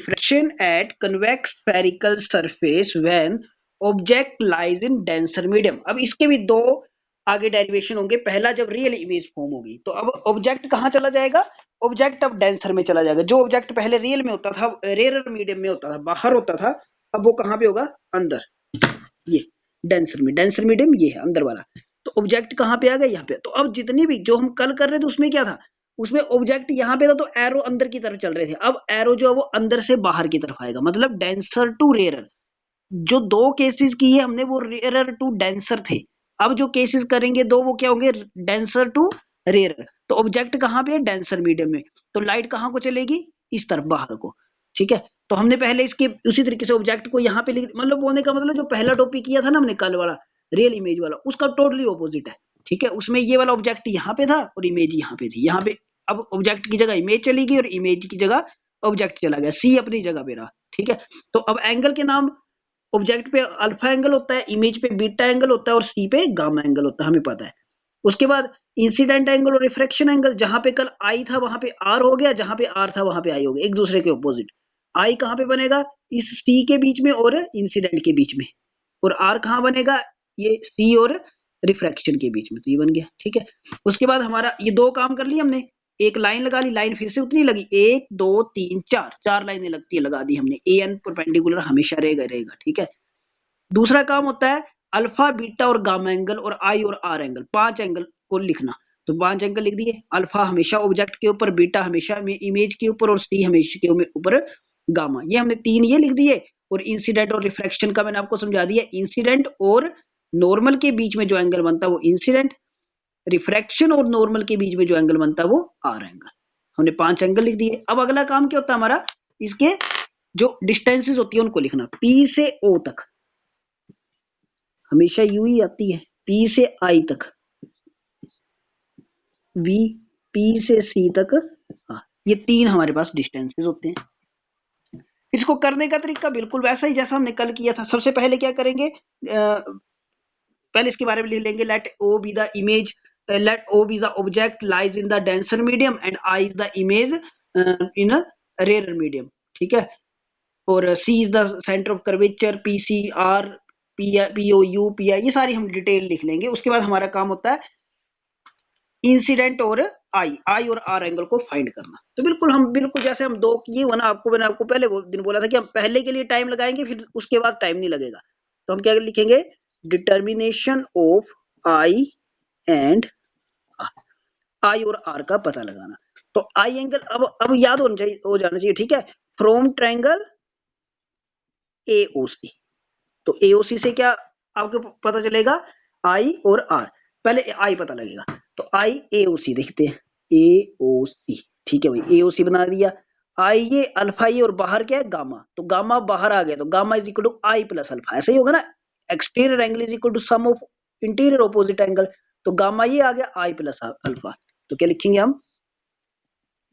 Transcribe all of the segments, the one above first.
Reflection eight convex spherical surface when object lies in denser medium. अब इसके भी दो आगे डेरिवेशन होंगे। पहला जब रियल इमेज फॉर्म होगी तो अब ऑब्जेक्ट कहाँ चला जाएगा, ऑब्जेक्ट अब डेंसर में चला जाएगा। जो ऑब्जेक्ट पहले रियल में होता था, रेयर मीडियम में होता था, बाहर होता था, अब वो कहाँ पे होगा, अंदर, ये डेंसर में, डेंसर मीडियम ये है अंदर वाला। तो ऑब्जेक्ट कहाँ पे आ गया, यहाँ पे। तो अब जितनी भी जो हम कल कर रहे थे उसमें क्या था, उसमें ऑब्जेक्ट यहाँ पे था तो एरो अंदर की तरफ चल रहे थे। अब एरो जो है वो अंदर से बाहर की तरफ आएगा, मतलब डेंसर टू रेयर। जो दो केसेस किए हमने वो रेयर टू डेंसर थे। अब जो केसेस करेंगे दो वो क्या होंगे, डेंसर टू रेयर। तो ऑब्जेक्ट कहाँ पे है, डेंसर मीडियम में। तो लाइट कहाँ को चलेगी, इस तरफ बाहर को। ठीक है, तो हमने पहले इसके उसी तरीके से ऑब्जेक्ट को यहाँ पे लिख, मतलब बोलने का मतलब जो पहला टॉपिक किया था ना हमने कल वाला रियल इमेज वाला, उसका टोटली ऑपोजिट है। ठीक है, उसमें ये वाला ऑब्जेक्ट यहाँ पे था और इमेज यहाँ पे थी। यहाँ पे अब ऑब्जेक्ट की जगह इमेज चली गई और इमेज की जगह ऑब्जेक्ट चला गया, सी अपनी जगह पे रहा। ठीक है, तो अब एंगल के नाम, ऑब्जेक्ट पे अल्फा एंगल होता है, इमेज पे बीटा एंगल होता है और सी पे गामा एंगल होता है, हमें पता है। उसके बाद इंसिडेंट एंगल और रिफ्रैक्शन एंगल, जहां पे कल आई था वहां पे आर हो गया, जहां पे आर था वहां पे आई हो गया, एक दूसरे के ऑपोजिट। आई कहां पे बनेगा, इस सी के बीच में और इंसिडेंट के बीच में, और आर कहां बनेगा, ये सी और रिफ्रैक्शन के बीच में। तो ये बन गया। ठीक है, उसके बाद हमारा ये दो काम कर लिए हमने। एक लाइन लगा ली, लाइन फिर से उतनी लगी, 1 2 3 4, 4 लाइनें लगती है, लगा दी हमने। ए एन परपेंडिकुलर हमेशा रहेगा। ठीक है, दूसरा काम होता है अल्फा बीटा और गामा एंगल और आई और आर एंगल, 5 एंगल को लिखना। तो 5 एंगल लिख दिए, अल्फा हमेशा ऑब्जेक्ट के ऊपर, बीटा हमेशा इमेज के ऊपर और सी हमेशा के ऊपर गामा। ये हमने 3 ये लिख दिए। और इंसिडेंट और रिफ्रैक्शन का मैंने आपको समझा दिया। इंसिडेंट और नॉर्मल के बीच में जो एंगल बनता है वो इंसिडेंट, रिफ्रैक्शन और नॉर्मल के बीच में जो एंगल बनता है वो आर एंगल। हमने 5 एंगल लिख दिए। अब अगला काम क्या होता है हमारा, इसके जो डिस्टेंसेस होती है उनको लिखना। पी से ओ तक हमेशा यू ही आती है, पी से आई तक वी, पी से सी तक आ। ये 3 हमारे पास डिस्टेंसेस होते हैं। इसको करने का तरीका बिल्कुल वैसा ही जैसा हमने कल किया था। सबसे पहले क्या करेंगे, पहले इसके बारे में लिख लेंगे। Let O be the image, let O be the object lies in the denser medium and I is the image in a rare medium. ठीक है, और C is the centre of curvature, P C R, P O U, P I, ये सारी हम detail लिख लेंगे। उसके बाद हमारा काम होता है इंसिडेंट और आई और आर एंगल को फाइंड करना। तो बिल्कुल हम बिल्कुल जैसे हम दो किए हुआ ना, मैंने आपको पहले दिन बोला था कि हम पहले के लिए टाइम लगाएंगे, फिर उसके बाद टाइम नहीं लगेगा। तो हम क्या लिखेंगे, determination of I and I और आर का पता लगाना। तो आई एंगल अब याद हो जाना चाहिए। ठीक है, फ्रॉम ट्रायंगल एओसी। तो एओसी से क्या आपको पता चलेगा, आई और आर। पहले आई पता लगेगा, तो आई एओसी देखते हैं, एओसी। ठीक है भाई, एओसी बना दिया। आई ये अल्फा, ये और बाहर क्या है, गामा। तो गामा बाहर आ गया, तो gamma is equal to I plus alpha. ऐसा ही होगा ना, exterior angle is equal to sum of interior opposite angle. तो गामा ये आ गया आई प्लस अल्फा। तो क्या लिखेंगे हम,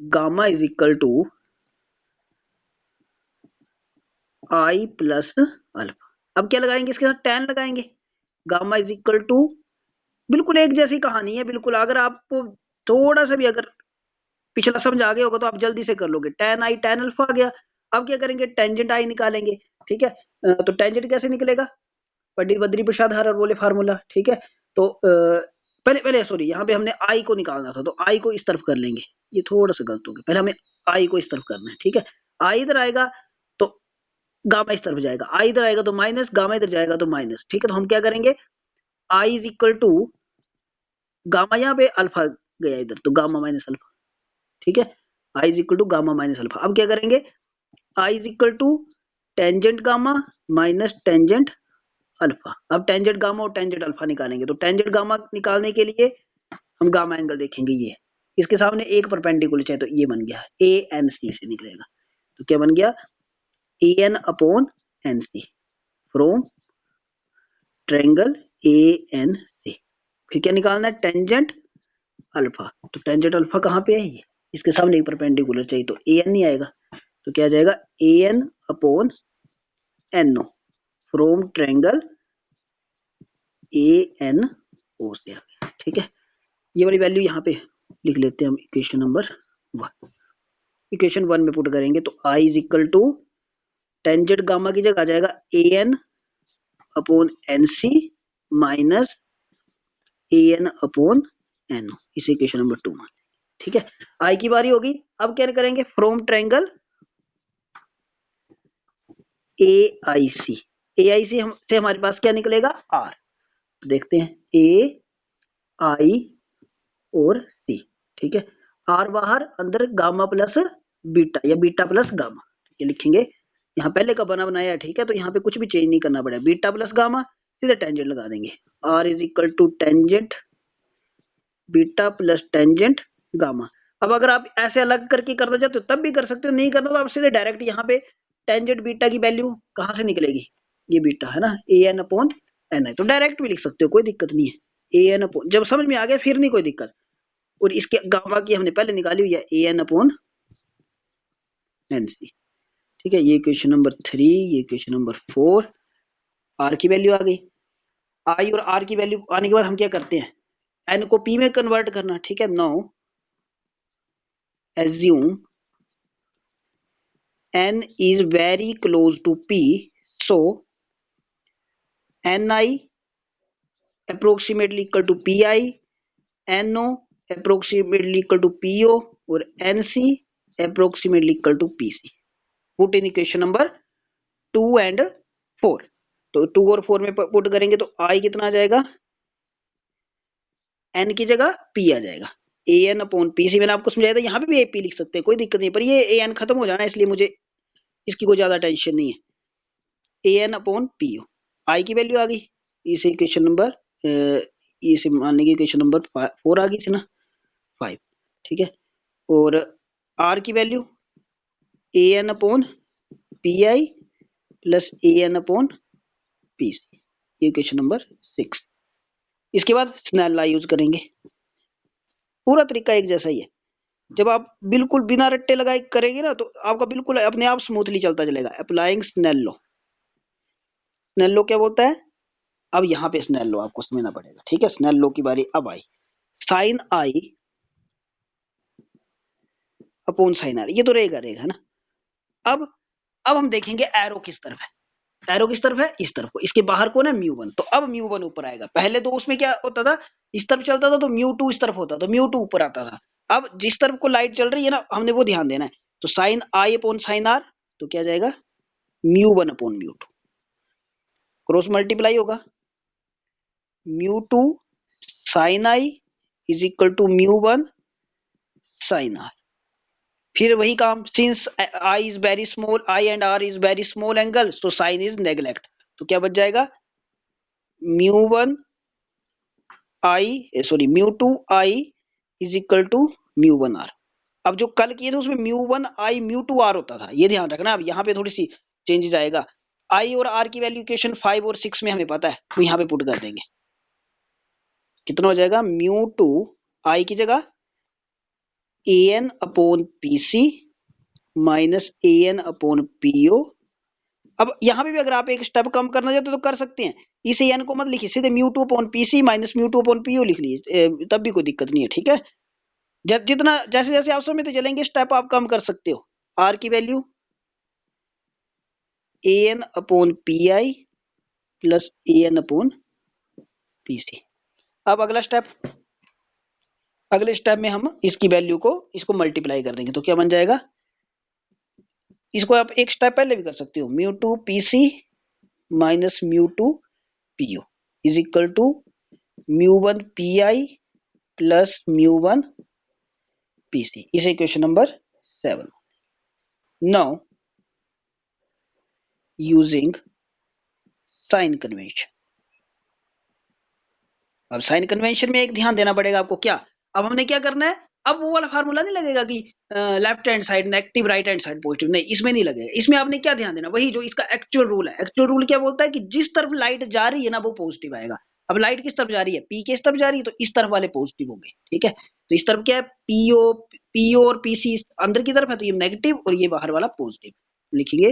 gamma is equal to I plus alpha. अब क्या लगाएंगे, इसके साथ tan लगाएंगे। गामा इज इक्वल टू, बिल्कुल एक जैसी कहानी है बिल्कुल। अगर आपको थोड़ा सा भी अगर पिछला समझ आ गया होगा तो आप जल्दी से कर लोगे। tan आई tan अल्फा आ गया। अब क्या करेंगे, टेंजेंट आई निकालेंगे। ठीक है, तो टेंजेंट कैसे निकलेगा, पंडित बद्री प्रसाद हर बोले फार्मूला। ठीक है, तो पहले पहले सॉरी, यहाँ पे हमने आई को निकालना था, तो आई को इस तरफ कर लेंगे। ये थोड़ा सा गलत हो गया, पहले हमें आई को इस तरफ करना है। ठीक है, आई इधर आएगा तो गामा इस तरफ जाएगा, आई इधर आएगा तो माइनस, गामा इधर जाएगा तो माइनस। ठीक है, तो हम क्या करेंगे, I is equal to gamma, यहाँ पे अल्फा गया इधर, तो गामा माइनस अल्फा। ठीक है, I is equal to gamma minus alpha. अब क्या करेंगे, I is equal to tangent gamma minus tangent alpha. अब टेंजेंट गामा और टेंजेंट अल्फा निकालेंगे, तो टेंजेंट गामा निकालने के लिए हम गामा एंगल देखेंगे। ये इसके सामने एक परपेंडिकुलर चाहिए, तो ये बन गया ए एन सी से निकलेगा। तो क्या बन गया, A N upon N C from triangle A N C. फिर क्या निकालना है, टेंजेंट अल्फा। तो टेंजेंट अल्फा कहाँ पे है, ये इसके सामने एक परपेंडिकुलर चाहिए, तो ए एन नहीं आएगा, तो क्या आ जाएगा, A N upon N O from triangle A N O से आ गया। ठीक है, ये वाली वैल्यू यहाँ पे लिख लेते हैं हम, इक्वेशन नंबर 1। इक्वेशन 1 में पुट करेंगे तो I is equal to tangent gamma की जगह आ जाएगा AN upon NC minus AN upon NO, इसे इक्वेशन नंबर 2 मान। ठीक है, I की बारी होगी। अब क्या करेंगे, फ्रॉम ट्रायंगल AIC, AIC से हमारे पास क्या निकलेगा R, तो देखते हैं AI और C। ठीक है, R बाहर, अंदर गामा प्लस बीटा या बीटा प्लस गामा, ये लिखेंगे। यहाँ पहले का बना बनाया है, ठीक है, तो यहाँ पे कुछ भी चेंज नहीं करना पड़ेगा, बीटा प्लस गामा सीधे टेंजेंट लगा देंगे। R is equal to tangent beta plus tangent gamma. अब अगर आप ऐसे अलग करके करना चाहते हो तब भी कर सकते हो, नहीं करना तो आप सीधे डायरेक्ट यहाँ पे टेंजेंट बीटा की वैल्यू कहाँ से निकलेगी, ये बीटा है ना, AN अपॉन NI, तो डायरेक्ट भी लिख सकते हो, कोई दिक्कत नहीं है। AN अपॉन, जब समझ में आ गया फिर नहीं कोई दिक्कत। और इसके गामा की हमने पहले निकाली हुई है AN अपॉन NC। ठीक है, ये क्वेश्चन नंबर 3, ये क्वेश्चन नंबर 4। R की वैल्यू आ गई। I और R की वैल्यू आने के बाद हम क्या करते हैं, N को P में कन्वर्ट करना। ठीक है, now assume N is very close to P, so Ni approximately equal to Pi, No approximately equal to Po और Nc approximately equal to Pc। Put in equation number 2 and 4। तो 2 और 4 में put करेंगे तो I कितना आ जाएगा, N की जगह P आ जाएगा, AN अपॉन PC। मैंने आपको समझाया था, यहाँ पे भी AP लिख सकते हैं, कोई दिक्कत नहीं, पर ये AN खत्म हो जाना है इसलिए मुझे इसकी कोई ज्यादा टेंशन नहीं है। AN अपॉन PO, I की वैल्यू आ गई, इसे इक्वेशन नंबर इसे मानने की इक्वेशन नंबर 4 आ गई थी ना, 5। ठीक है, और R की value AN upon PI plus AN upon PC, ये इक्वेशन नंबर 6। इसके बाद स्नेल लॉ यूज करेंगे। पूरा तरीका एक जैसा ही है, जब आप बिल्कुल बिना रट्टे लगाए करेंगे ना तो आपका बिल्कुल अपने आप स्मूथली चलता चलेगा। Applying Snell law, Snell law क्या बोलता है, अब यहाँ पे स्नेल लॉ आपको समझना पड़ेगा। ठीक है, स्नेल लॉ की बारी अब आई, sine I upon sine R, ये तो रहेगा रहेगा ना। अब हम देखेंगे एरो किस तरफ है, एरो किस तरफ है, इस तरफ को, इसके बाहर को ना μ1, तो अब μ1 ऊपर आएगा। पहले तो उसमें क्या होता था, इस तरफ चलता था तो μ2 इस तरफ होता, तो μ2 ऊपर आता था। अब जिस तरफ को लाइट चल रही है ना, हमने वो ध्यान देना है। तो sine I upon sine R, तो क्या जाएगा μ1 अपॉन μ2, क्रॉस मल्टीप्लाई होगा, μ2 sine I is equal to μ1 sine R। फिर वही काम, since I is very small, I and R is very small angle, so sine is neglect, तो क्या बच जाएगा μ1 I sorry μ2 I is equal to μ1 R। अब जो कल किए थे उसमें μ1 I μ2 R होता था, ये ध्यान रखना। अब यहाँ पे थोड़ी सी चेंजेस आएगा। I और R की वैल्यू इक्वेशन 5 और 6 में हमें पता है, तो यहाँ पे पुट कर देंगे। कितना हो जाएगा, μ2 I की जगह AN upon PC minus AN upon PO। अब यहाँ पे भी अगर आप एक स्टेप कम करना चाहते हो तो कर सकते हैं, इस AN को मत लिखिए, सीधे μ2 upon PC minus μ2 upon PO लिख लीजिए, तब भी कोई दिक्कत नहीं है। ठीक है, जितना जैसे जैसे आप समझते चलेंगे स्टेप आप कम कर सकते हो। R की value AN upon PI plus AN upon PC। अब अगला स्टेप, अगले स्टेप में हम इसकी वैल्यू को इसको मल्टीप्लाई कर देंगे, तो क्या बन जाएगा, इसको आप एक स्टेप पहले भी कर सकते हो, μ2 PC minus μ2 PO is equal to μ1 PI plus μ1 PC, इसे equation number 7। Now using sine convention, अब साइन कन्वेंशन में एक ध्यान देना पड़ेगा आपको, क्या अब हमने क्या करना है, अब वो वाला फार्मूला नहीं लगेगा कि left hand side negative right hand side positive, नहीं इसमें नहीं लगेगा। इसमें आपने क्या ध्यान देना, वही जो इसका एक्चुअल रूल है। एक्चुअल रूल क्या बोलता है कि जिस तरफ लाइट जा रही है ना वो पॉजिटिव आएगा। अब लाइट किस तरफ जा रही है, पी के इस तरफ जा रही है, तो इस तरफ वाले पॉजिटिव होंगे। ठीक है, तो इस तरफ क्या है, पीओ और पीसी अंदर की तरफ है, तो ये नेगेटिव और ये बाहर वाला पॉजिटिव। लिखेंगे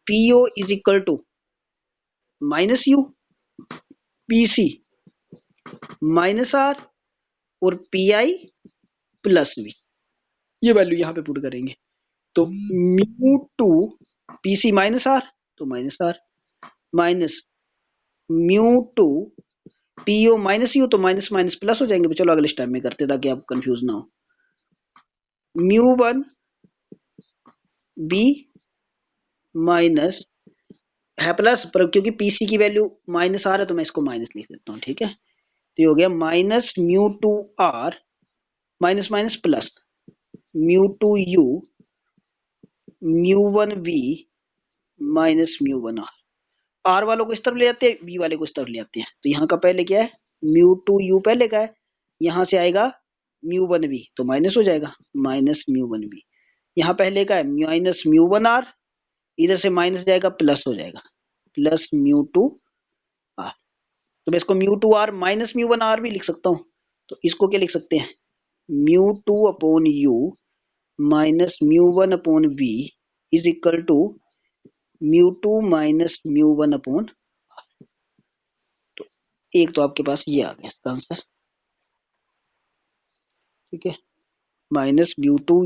P O is equal to minus u, P C minus R और पी आई प्लस वी। ये वैल्यू यहाँ पे पुट करेंगे तो mu two P C minus R तो minus R minus mu two P O minus u तो माइनस माइनस प्लस हो जाएंगे। चलो अगले स्टेप में करते ताकि आप कंफ्यूज ना हो। म्यू वन बी माइनस है प्लस पर क्योंकि पीसी की वैल्यू माइनस आर है तो मैं इसको माइनस लिख देता हूँ। ठीक है तो ये हो गया minus mu two R minus minus plus mu two U mu one B minus mu one R. R वालों को इस तरफ ले जाते हैं बी वाले को इस तरफ ले जाते हैं तो यहाँ का पहले क्या है म्यू टू यू पहले का है यहाँ से आएगा म्यू वन बी तो माइनस हो जाएगा माइनस म्यू वन बी। यहाँ पहले का है माइनस म्यू वन आर इधर से माइनस जाएगा प्लस हो जाएगा प्लस म्यू टू आर। तो मैं इसको mu two R minus mu one R भी लिख सकता हूँ। तो इसको क्या लिख सकते हैं mu two upon U minus mu one upon B is equal to mu two minus mu one upon. तो एक तो आपके पास ये आ गया इसका आंसर। ठीक है माइनस म्यू टू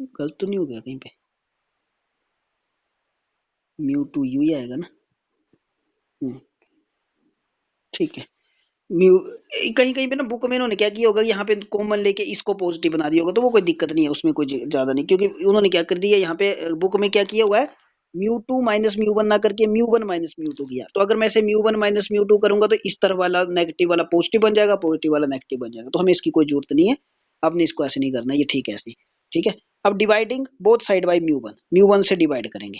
गलत तो नहीं हो गया कहीं पे म्यू टू यू ही आएगा ना। ठीक है म्यू कहीं कहीं पे ना बुक में इन्होंने क्या किया होगा यहाँ पे कॉमन लेके इसको पॉजिटिव बना दिया होगा तो वो कोई दिक्कत नहीं है उसमें कोई ज्यादा नहीं क्योंकि उन्होंने क्या कर दिया यहाँ पे बुक में क्या किया हुआ है mu two minus mu one ना करके mu one minus mu to किया। तो अगर मैं इसे mu one minus mu to करूंगा तो इस तरफ वाला नेगेटिव वाला पॉजिटिव बन जाएगा पॉजिटिव वाला नेगेटिव बन जाएगा तो हमें इसकी कोई जरूरत नहीं है। आपने इसको ऐसे नहीं करना ये ठीक है ऐसे। ठीक है अब dividing both side by mu one से डिवाइड करेंगे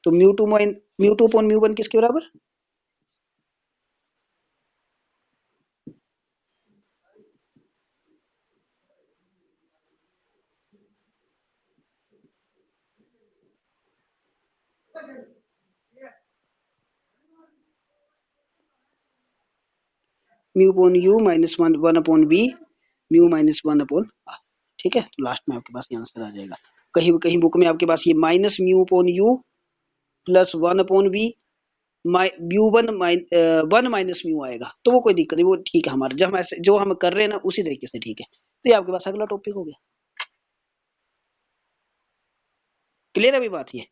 तो mu two upon mu one किसके बराबर mu upon U minus one upon B mu minus one upon R. ठीक है तो लास्ट में आपके पास ये आंसर आ जाएगा। कहीं कहीं बुक में आपके पास ये minus mu upon U plus one upon B mu one minus mu आएगा तो वो कोई दिक्कत नहीं वो ठीक है हमारे जब हम ऐसे जो हम कर रहे हैं ना उसी तरीके से ठीक है। तो ये आपके पास अगला टॉपिक हो गया। क्लियर है अभी बात ये।